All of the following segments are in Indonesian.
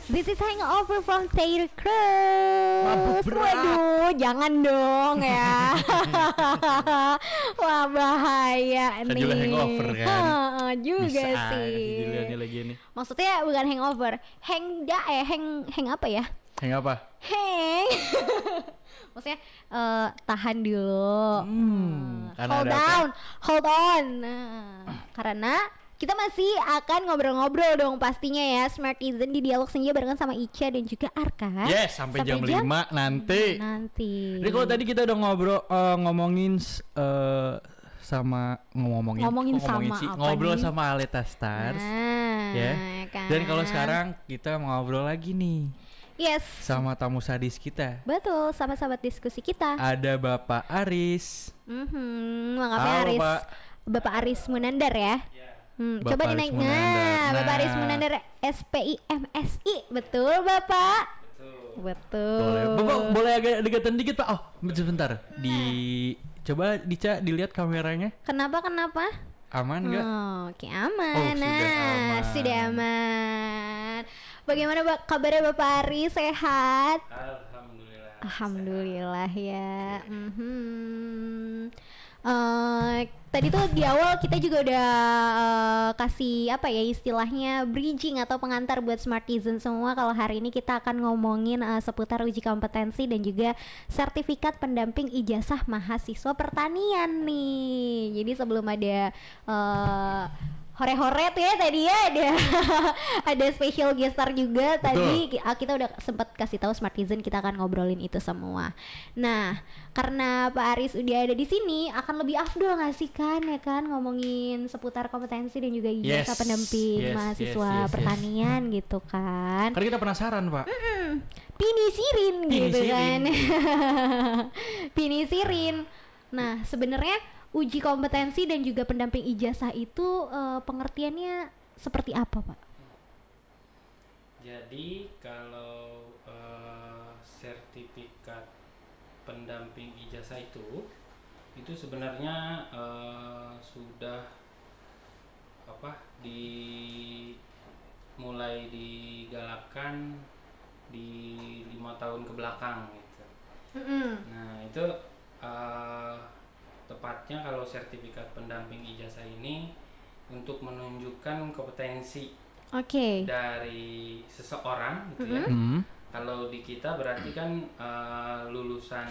This is Hangover from Theater Mabuk Cruise. berat. Waduh, jangan dong ya. Wah, bahaya Kan nih. juga hangover kan. Heeh, juga Bisa sih. judulnya lagi nih. Maksudnya bukan hangover, hang apa ya? Hang apa? Hang. Maksudnya tahan dulu. Karena Hold ada apa? down, hold on. Nah, karena kita masih akan ngobrol-ngobrol dong pastinya ya, Smartizen di Dialog Senja barengan sama Ica dan juga Arka. Yes, sampai jam 5 nanti. Nanti. Jadi kalau tadi kita udah ngomongin sama Ngomongin sama sih? apa Ngobrol nih? sama Aleta Stars. Nah, Ya. kan. Dan kalau sekarang kita mau ngobrol lagi nih yes, sama tamu sadis kita. betul, sama sahabat diskusi kita. Ada Bapak Aris. Makasih Halo, Aris. Pak. Bapak Aris Munandar ya. Bapak Coba Aris dinaik. Munandar. Bapak Aris Nah. Munandar SPI MSI. Betul, Bapak? Betul. Boleh. Bapak boleh agak dekatan dikit, Pak. Oh, sebentar. Coba Dica dilihat kameranya. Kenapa? Aman enggak? Oh, oke, aman. Oh, sudah Nah, aman. sudah aman. Bagaimana kabarnya Bapak Aris? Sehat? Alhamdulillah. Alhamdulillah ya. Tadi tuh di awal kita juga udah kasih apa ya istilahnya bridging atau pengantar buat Smartizen semua. Kalau hari ini kita akan ngomongin seputar uji kompetensi dan juga sertifikat pendamping ijazah mahasiswa pertanian nih. Jadi sebelum ada hore-hore tuh ya tadi ya ada special guest star juga. Tadi kita udah sempat kasih tahu Smartizen kita akan ngobrolin itu semua. Nah, karena Pak Aris udah ada di sini akan lebih afdol nggak sih kan ya kan ngomongin seputar kompetensi dan juga ijazah Yes, pendamping yes, mahasiswa yes. pertanian gitu kan. Karena kita penasaran, Pak. Pinisirin gitu kan. Pinisirin. Pinisirin. Nah, sebenarnya uji kompetensi dan juga pendamping ijazah itu pengertiannya seperti apa, Pak? Jadi kalau sertifikat pendamping ijazah itu sebenarnya sudah mulai digalakkan di 5 tahun ke belakang gitu. Nah itu tepatnya kalau sertifikat pendamping ijazah ini untuk menunjukkan kompetensi dari seseorang gitu ya. Kalau di kita berarti kan lulusan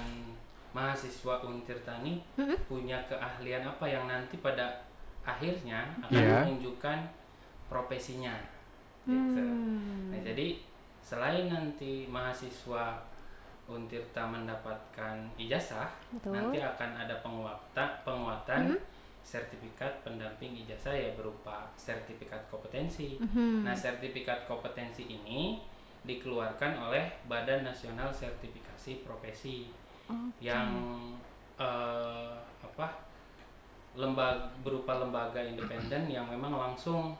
mahasiswa Untirtani punya keahlian apa yang nanti pada akhirnya akan menunjukkan profesinya gitu. Nah, jadi selain nanti mahasiswa Untirta mendapatkan ijazah, nanti akan ada penguatan sertifikat pendamping ijazah ya berupa sertifikat kompetensi. Nah, sertifikat kompetensi ini dikeluarkan oleh Badan Nasional Sertifikasi Profesi yang berupa lembaga independen yang memang langsung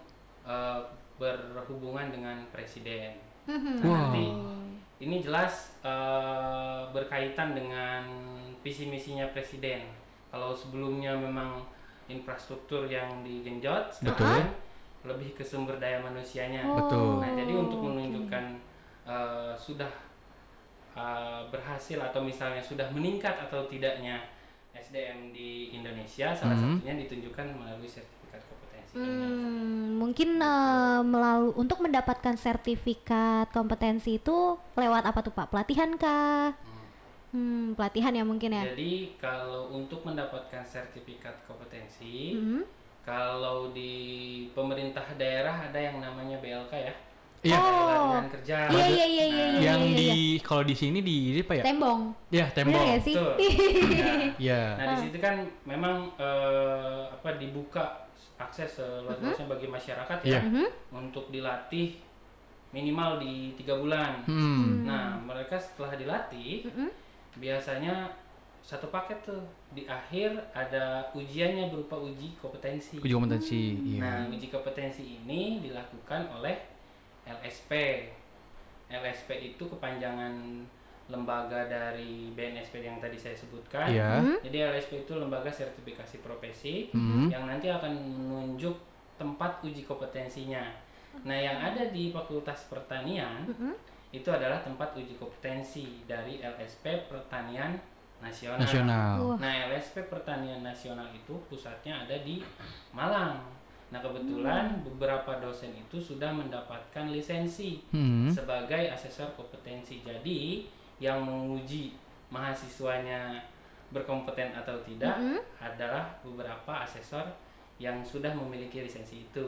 berhubungan dengan presiden. Nah, nanti ini jelas berkaitan dengan visi misinya presiden. Kalau sebelumnya memang infrastruktur yang digenjot, sekarang lebih ke sumber daya manusianya. Nah, jadi untuk menunjukkan sudah berhasil atau misalnya sudah meningkat atau tidaknya SDM di Indonesia, salah satunya ditunjukkan melalui sertifikat kompetensi ini. Mungkin untuk mendapatkan sertifikat kompetensi itu lewat apa tuh Pak? Pelatihan kah? Pelatihan ya mungkin ya. Jadi kalau untuk mendapatkan sertifikat kompetensi, kalau di pemerintah daerah ada yang namanya BLK ya. Iya. Latihan kerja. Iya. Yang kalau di sini di apa ya? Tembong. Ya, Tembong. Bener gak sih? Betul. Iya. Nah, di situ kan memang dibuka akses seluas-luasnya bagi masyarakat ya untuk dilatih minimal di 3 bulan. Nah, mereka setelah dilatih biasanya satu paket tuh di akhir ada ujiannya berupa uji kompetensi. Uji kompetensi. Nah, uji kompetensi ini dilakukan oleh LSP. LSP itu kepanjangan lembaga dari BNSP yang tadi saya sebutkan. Jadi LSP itu lembaga sertifikasi profesi yang nanti akan menunjuk tempat uji kompetensinya. Nah, yang ada di Fakultas Pertanian itu adalah tempat uji kompetensi dari LSP Pertanian Nasional. Nah, LSP Pertanian Nasional itu pusatnya ada di Malang. Nah, kebetulan beberapa dosen itu sudah mendapatkan lisensi sebagai asesor kompetensi. Jadi, yang menguji mahasiswanya berkompeten atau tidak adalah beberapa asesor yang sudah memiliki lisensi itu.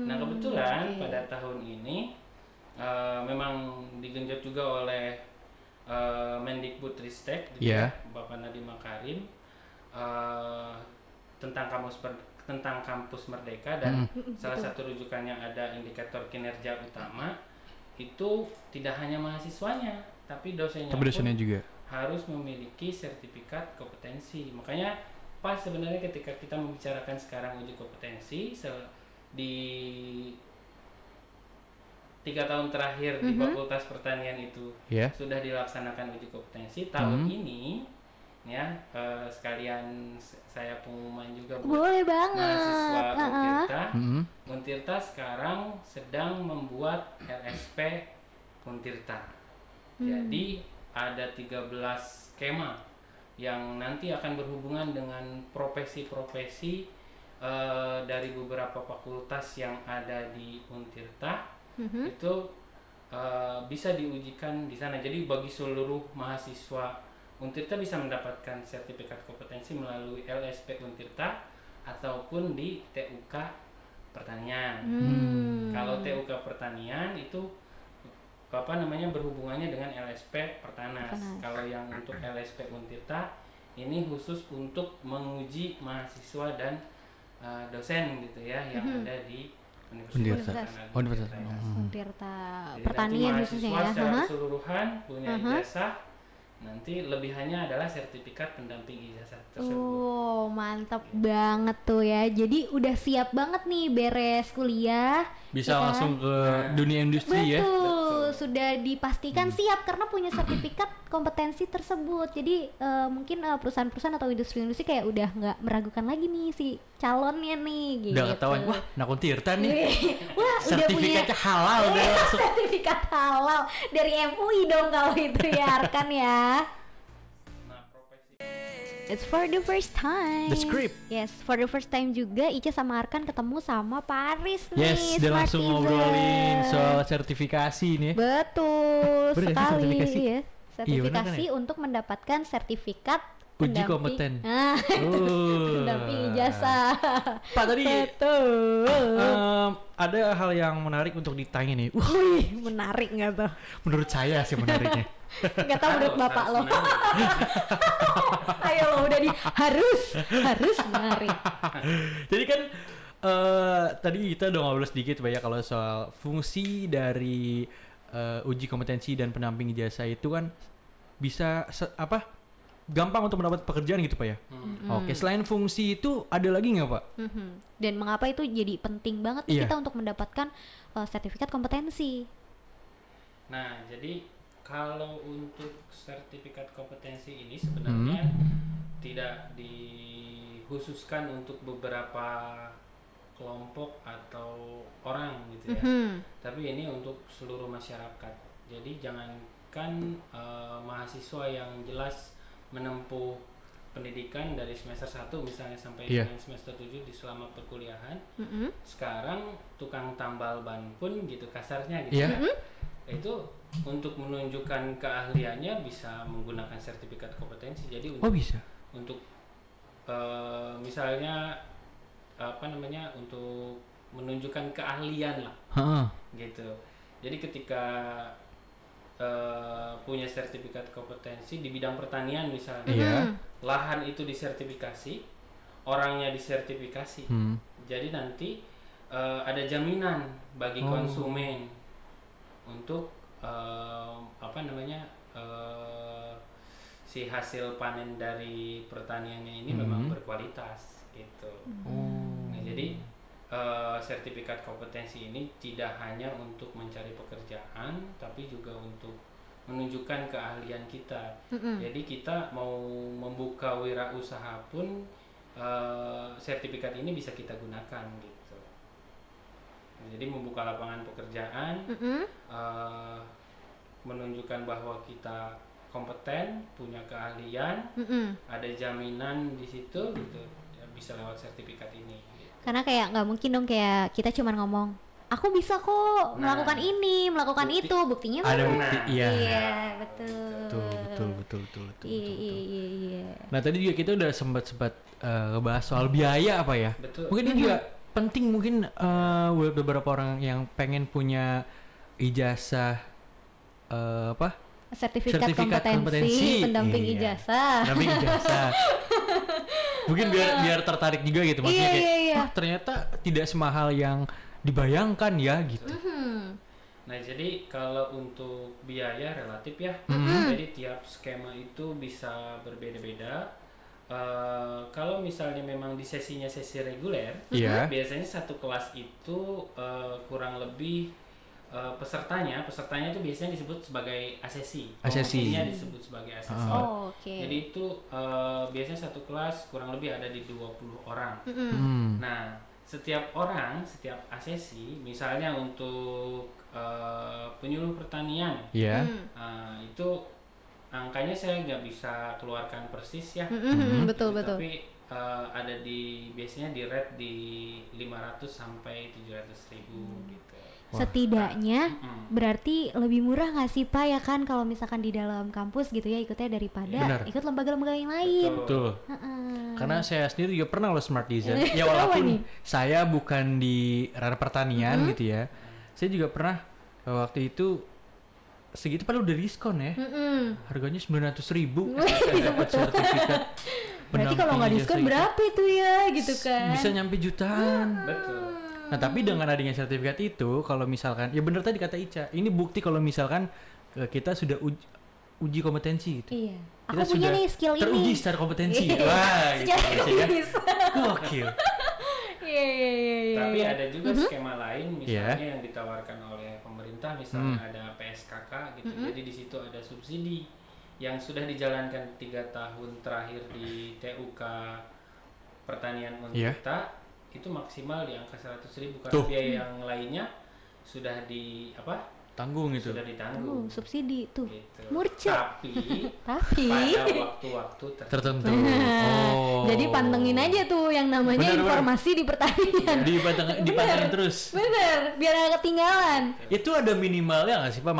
Nah, kebetulan pada tahun ini memang digenjot juga oleh Mendikbudristek, Bapak Nadiem Makarim, tentang kampus merdeka, dan salah satu rujukannya ada indikator kinerja utama. Itu tidak hanya mahasiswanya, tapi dosennya pun juga harus memiliki sertifikat kompetensi. Makanya pas sebenarnya ketika kita membicarakan sekarang uji kompetensi di 3 tahun terakhir di Fakultas Pertanian itu sudah dilaksanakan uji kompetensi. Tahun ini ya sekalian saya pengumuman juga buat mahasiswa Untirta. Untirta sekarang sedang membuat LSP Untirta. Jadi ada 13 skema yang nanti akan berhubungan dengan profesi-profesi dari beberapa fakultas yang ada di Untirta. Itu bisa diujikan di sana. Jadi bagi seluruh mahasiswa Untirta bisa mendapatkan sertifikat kompetensi melalui LSP Untirta ataupun di TUK Pertanian. Kalau TUK Pertanian itu berhubungannya dengan LSP Pertanas. Kalau yang untuk LSP Untirta ini khusus untuk menguji mahasiswa dan dosen gitu ya yang ada di Universitas Untirta Pertanian khususnya ya. Secara keseluruhan punya ijazah. Nanti lebihannya adalah sertifikat pendamping ijazah tersebut. Mantap banget tuh ya. Jadi udah siap banget nih beres kuliah. Bisa langsung ke dunia industri ya. Betul, sudah dipastikan siap karena punya sertifikat kompetensi tersebut. Jadi mungkin perusahaan-perusahaan atau industri-industri kayak udah nggak meragukan lagi nih si calonnya nih gitu. Udah ketahuan, wah anak Untirta nih. Wah, sertifikatnya halal udah langsung. Sertifikat halal dari MUI dong kalau itu ya Arkan ya. It's for the first time. The script. Yes, for the first time juga Ica sama Arkan ketemu sama Paris nih. Yes, dia langsung ngobrolin soal sertifikasi nih. Betul sekali ya. Sertifikasi ya? Untuk mendapatkan sertifikat uji kompeten. Pendamping ijazah. Pak tadi betul. Ada hal yang menarik untuk ditanya nih. Wih, menarik nggak tuh? Menurut saya sih menariknya. Nggak tahu menurut bapak lo. Ayo lo udah harus menarik. Jadi kan tadi kita udah ngobrol sedikit Pak ya kalau soal fungsi dari uji kompetensi dan pendamping ijazah itu kan bisa gampang untuk mendapat pekerjaan gitu Pak ya. Oke, selain fungsi itu ada lagi nggak Pak? Dan mengapa itu jadi penting banget kita untuk mendapatkan sertifikat kompetensi? Nah, jadi kalau untuk sertifikat kompetensi ini sebenarnya tidak dikhususkan untuk beberapa kelompok atau orang gitu ya. Tapi ini untuk seluruh masyarakat. Jadi jangankan mahasiswa yang jelas menempuh pendidikan dari semester 1 misalnya sampai dengan semester 7 di selama perkuliahan. Sekarang tukang tambal ban pun gitu kasarnya gitu ya. Itu untuk menunjukkan keahliannya bisa menggunakan sertifikat kompetensi. Jadi untuk misalnya untuk menunjukkan keahlian lah gitu. Jadi ketika punya sertifikat kompetensi di bidang pertanian misalnya, lahan itu disertifikasi, orangnya disertifikasi. Jadi nanti ada jaminan bagi konsumen untuk si hasil panen dari pertaniannya ini memang berkualitas gitu. Nah, jadi sertifikat kompetensi ini tidak hanya untuk mencari pekerjaan, tapi juga untuk menunjukkan keahlian kita. Jadi kita mau membuka wirausaha pun sertifikat ini bisa kita gunakan gitu. Jadi membuka lapangan pekerjaan, menunjukkan bahwa kita kompeten, punya keahlian, ada jaminan di situ gitu, ya, bisa lewat sertifikat ini. Gitu. Karena kayak nggak mungkin dong kayak kita cuma ngomong, aku bisa kok melakukan ini, melakukan bukti, itu, buktinya ada mana? bukti, iya. Iya, betul. Betul. Iya. Nah tadi juga kita udah sempat ngebahas soal biaya apa ya? Betul. Mungkin ini juga penting mungkin buat beberapa orang yang pengen punya ijazah Sertifikat kompetensi pendamping Iya. ijazah. Pendamping ijazah. Mungkin biar tertarik juga gitu maksudnya kayak Iya. "Wah, ternyata tidak semahal yang dibayangkan ya gitu. Nah, jadi kalau untuk biaya relatif ya, jadi tiap skema itu bisa berbeda-beda. Kalau misalnya memang di sesi reguler, Iya. biasanya satu kelas itu kurang lebih pesertanya itu biasanya disebut sebagai asesi. Kompetensinya disebut sebagai asesor. Oh, oke. Jadi itu biasanya satu kelas kurang lebih ada di 20 orang. Nah, setiap asesi, misalnya untuk penyuluh pertanian, itu angkanya saya nggak bisa keluarkan persis ya. Betul. Tapi ada biasanya di rate di 500 sampai 700 ribu gitu. Setidaknya berarti lebih murah nggak sih Pak ya kan kalau misalkan di dalam kampus gitu ya ikutnya daripada ikut lembaga-lembaga yang lain. Betul. Karena saya sendiri juga pernah loh Smartisan. Ya walaupun saya bukan di ranah pertanian gitu ya. Saya juga pernah waktu itu segitu padahal udah diskon ya. Harganya 900 ribu. Dapat sertifikat. Berarti kalau nggak diskon berapa itu ya gitu kan? Bisa nyampe jutaan. Betul. Nah tapi dengan adanya sertifikat itu, kalau misalkan, ya bener tadi kata Ica, ini bukti kalau misalkan kita sudah uji kompetensi gitu. Iya. Kita Aku punya sudah nih skill teruji ini. secara kompetensi. Wah, gitu. Secara bisa. Gokil. Iya. Tapi ada juga skema lain, misalnya yang ditawarkan oleh pemerintah, misalnya ada PSKK gitu. Jadi di situ ada subsidi yang sudah dijalankan 3 tahun terakhir di TUK Pertanian Untirta. Itu maksimal di angka 100.000 karena biaya yang lainnya sudah Tanggung itu. sudah ditanggung. Subsidi tuh. Gitu. Murca. Tapi Tapi pada waktu-waktu tertentu. Jadi pantengin aja tuh yang namanya Bener. informasi di pertanian. Dipantengin terus. Bener, biar gak ketinggalan. Itu ada minimalnya nggak sih Pak?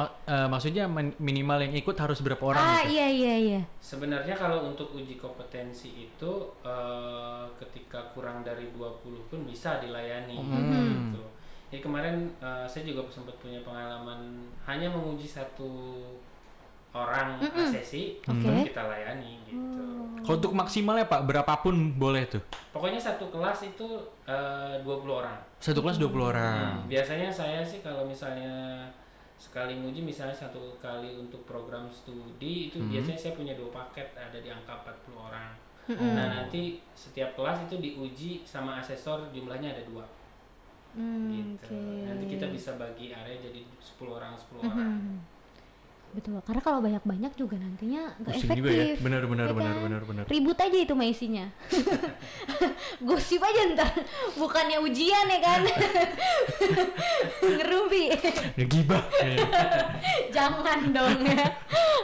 Maksudnya minimal yang ikut harus berapa orang? Gitu? Iya. sebenarnya kalau untuk uji kompetensi itu ketika kurang dari 20 pun bisa dilayani gitu. Jadi kemarin saya juga sempat punya pengalaman hanya menguji 1 orang asesi kita layani gitu. Kalau untuk maksimalnya Pak, berapapun boleh tuh? Pokoknya satu kelas itu 20 orang. Satu kelas 20 orang. Biasanya saya sih kalau misalnya sekali nguji misalnya 1 kali untuk program studi itu biasanya saya punya 2 paket ada di angka 40 orang. Nah nanti setiap kelas itu diuji sama asesor jumlahnya ada 2. Gitu. Nanti kita bisa bagi area jadi 10 orang. Betul, karena kalau banyak-banyak juga nantinya nggak Pusing efektif. juga ya. Benar. Kan? Ribut aja itu mah isinya. Gosip aja ntar, bukannya ujian ya kan? Ngerumpi. Ngegibah. Jangan dong ya.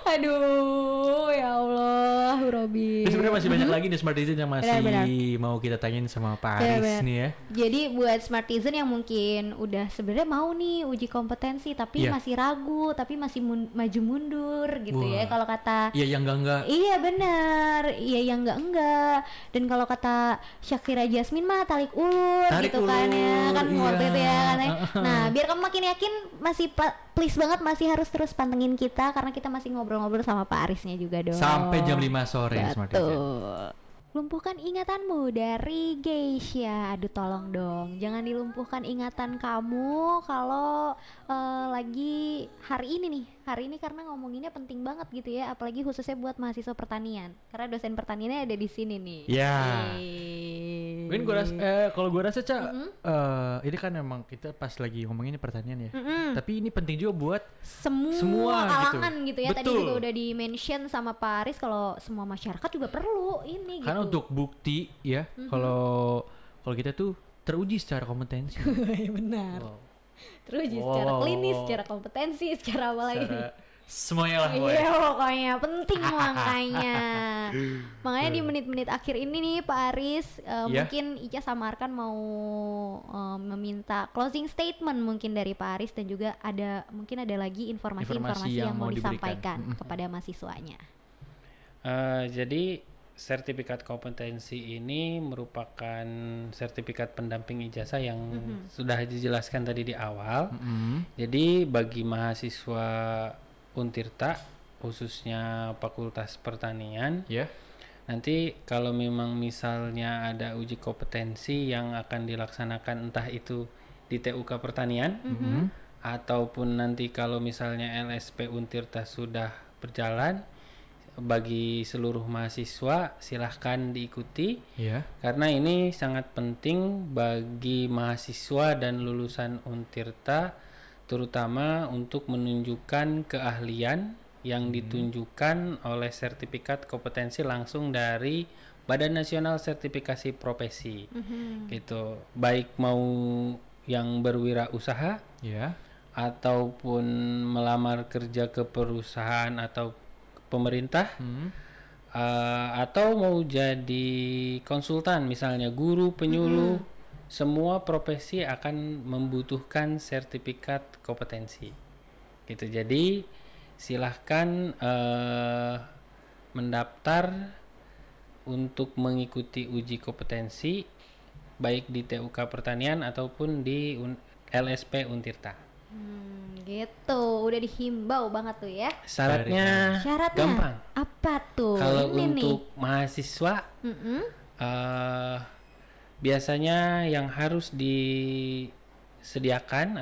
Aduh, ya Allah, Robi. Sebenarnya masih banyak lagi nih Smartisan yang masih Benar. mau kita tanyain sama Pak Aris Benar. nih ya. Jadi buat Smartisan yang mungkin udah sebenarnya mau nih uji kompetensi tapi masih ragu, tapi masih maju mundur gitu ya kalau kata. Iya yang enggak. Iya benar, iya yang enggak. Dan kalau kata Syakira Jasmine mah tarik ulur gitu kan ya, kan waktu itu ya kan ya. Nah biar kamu makin yakin masih please banget masih harus terus pantengin kita karena kita masih ngobrol-ngobrol sama Pak Arisnya juga dong. Sampai jam 5 sore Smartisan. Betul. Lumpuhkan ingatanmu dari Geisha. Aduh tolong dong, jangan dilumpuhkan ingatan kamu kalau lagi hari ini karena ngomonginnya penting banget gitu ya, apalagi khususnya buat mahasiswa pertanian karena dosen pertaniannya ada di sini nih. Ya. Mungkin kalau gue rasa Ca, ini kan emang kita pas lagi ngomonginnya pertanian ya. Tapi ini penting juga buat semua kalangan gitu ya. Betul. Tadi juga udah di mention sama Pak Aris kalau semua masyarakat juga perlu ini. Karena untuk bukti ya, kalau kita tuh teruji secara kompetensi. Benar. Wow. Teruji secara klinis, secara kompetensi, secara apa lagi? Semuanya lah Iya pokoknya penting makanya. Makanya di menit-menit akhir ini nih Pak Aris, mungkin Ica sama Arkan mau meminta closing statement mungkin dari Pak Aris, dan juga mungkin ada lagi informasi yang mau disampaikan kepada mahasiswanya. Jadi sertifikat kompetensi ini merupakan sertifikat pendamping ijazah yang sudah dijelaskan tadi di awal. Jadi bagi mahasiswa Untirta khususnya Fakultas Pertanian, nanti kalau memang misalnya ada uji kompetensi yang akan dilaksanakan entah itu di TUK Pertanian ataupun nanti kalau misalnya LSP Untirta sudah berjalan, bagi seluruh mahasiswa silahkan diikuti karena ini sangat penting bagi mahasiswa dan lulusan Untirta, terutama untuk menunjukkan keahlian yang ditunjukkan oleh sertifikat kompetensi langsung dari Badan Nasional Sertifikasi Profesi, gitu. Baik mau yang berwirausaha, ataupun melamar kerja ke perusahaan atau pemerintah, atau mau jadi konsultan, misalnya guru, penyuluh. Semua profesi akan membutuhkan sertifikat kompetensi, gitu. Jadi silahkan mendaftar untuk mengikuti uji kompetensi baik di TUK Pertanian ataupun di LSP Untirta. Gitu, udah dihimbau banget tuh ya. Syaratnya gampang. Apa tuh? Kalau untuk mahasiswa, biasanya yang harus disediakan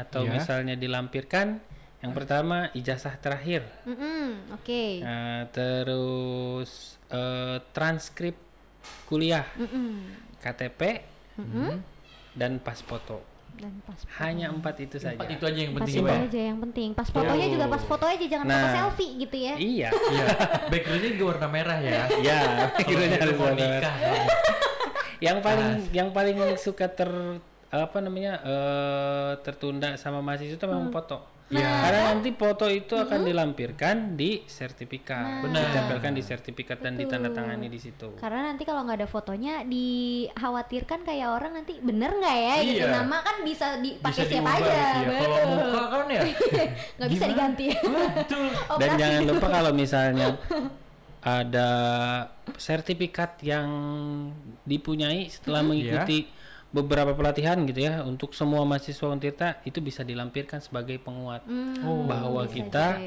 atau misalnya dilampirkan, yang pertama ijazah terakhir, terus transkrip kuliah, KTP, dan pas foto. Hanya 4 itu saja. 4 itu aja yang penting. Yang penting. Pas fotonya juga pas foto aja, jangan foto selfie gitu ya. Iya. Backgroundnya juga warna merah ya. Iya. Backgroundnya harus warna merah. Yang paling suka tertunda sama mahasiswa itu memang foto. Karena nanti foto itu akan dilampirkan di sertifikat, ditempelkan di sertifikat dan ditandatangani di situ. Karena nanti kalau nggak ada fotonya, dikhawatirkan kayak orang nanti bener nggak ya gitu, nama kan bisa dipakai siapa aja. Kalau muka kan ya nggak bisa diganti. Betul. Dan jangan lupa kalau misalnya ada sertifikat yang dipunyai setelah mengikuti beberapa pelatihan gitu ya, untuk semua mahasiswa Untirta itu bisa dilampirkan sebagai penguat bahwa kita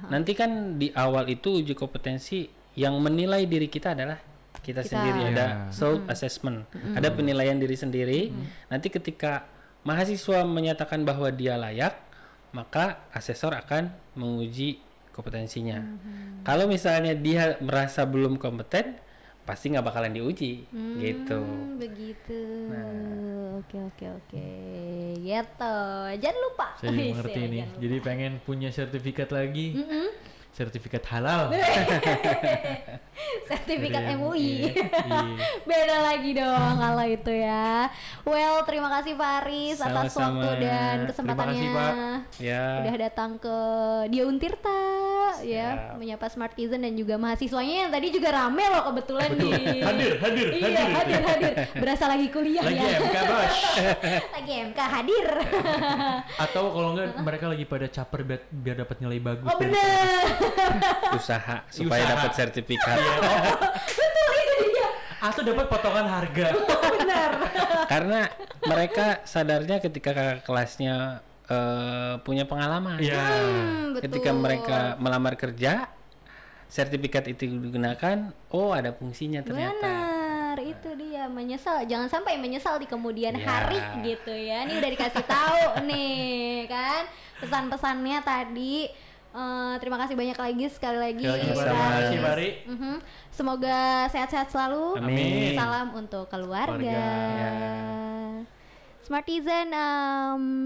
nanti kan di awal itu uji kompetensi yang menilai diri kita adalah kita sendiri, ada self assessment, ada penilaian diri sendiri. Nanti ketika mahasiswa menyatakan bahwa dia layak, maka asesor akan menguji kompetensinya. Kalau misalnya dia merasa belum kompeten, pasti nggak bakalan diuji, gitu. Begitu. Oke. Gitu. Jangan lupa. Saya mengerti ini. Jadi pengen punya sertifikat lagi. Sertifikat halal. Sertifikat MUI. Beda lagi dong kalau itu ya. Well, terima kasih Pak Aris atas waktu dan kesempatannya. Terima kasih, Pak. Udah datang ke Dia Untirta ya, menyapa Smartizen dan juga mahasiswanya yang tadi juga rame loh kebetulan. Hadir. Hadir. Berasa lagi kuliah lagi ya. MK, Bos. Lagi MK hadir. Atau kalau enggak mereka lagi pada caper biar dapat nilai bagus. Oh benar. Usaha supaya dapat sertifikat. Betul, itu dia. Atau dapat potongan harga. Benar. Karena mereka sadarnya ketika kakak kelasnya punya pengalaman. Ketika mereka melamar kerja, sertifikat itu digunakan, ada fungsinya ternyata. Benar, itu dia. Menyesal, jangan sampai menyesal di kemudian hari gitu ya. Ini udah dikasih tahu nih kan pesan-pesannya tadi. Terima kasih banyak lagi sekali lagi. Terima kasih Bari. Semoga sehat-sehat selalu. Amin. Salam untuk keluarga. Smartizen,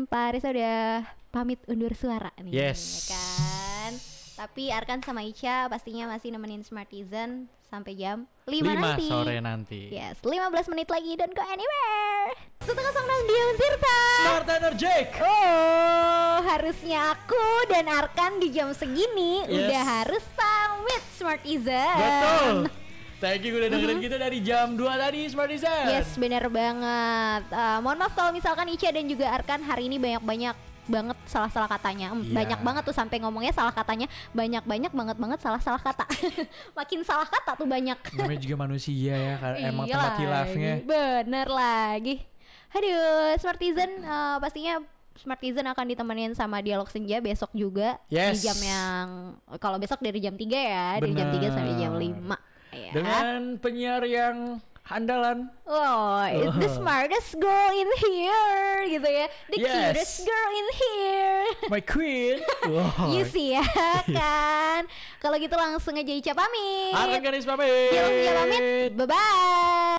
Pak Aris udah pamit undur suara nih, Yes. ya kan? Tapi Arkan sama Ica pastinya masih nemenin Smartizen sampai jam 5 nanti. 5 sore nanti. Yes, 15 menit lagi, don't go anywhere. Diam Tirta. Smart Energetic. Oh, harusnya aku dan Arkan di jam segini Yes. udah harus pamit Smartizen. Betul. Thank you udah dengerin kita dari jam 2 tadi Smartizen. Yes, bener banget. Mohon maaf kalau misalkan Ica dan juga Arkan hari ini banyak banget salah-salah katanya. Iya. Banyak banget tuh sampai ngomongnya salah katanya. Banyak banget salah-salah kata. Makin salah kata tuh banyak. Namanya juga manusia ya, karena emang Iya tempat lagi, hilafnya. bener lagi. Aduh, Smartizen pastinya Smartizen akan ditemenin sama Dialog Senja besok juga. Yes. Di jam yang kalau besok dari jam 3 ya, dari jam 3 sampai jam 5 ya. Dengan penyiar yang andalan. Oh, the smartest girl in here gitu ya. The Yes. cutest girl in here. My queen. Wow. You see ya kan. Kalau gitu langsung aja Ica pamit. Arkan Ganis pamit. Dialog Senja pamit. Bye-bye.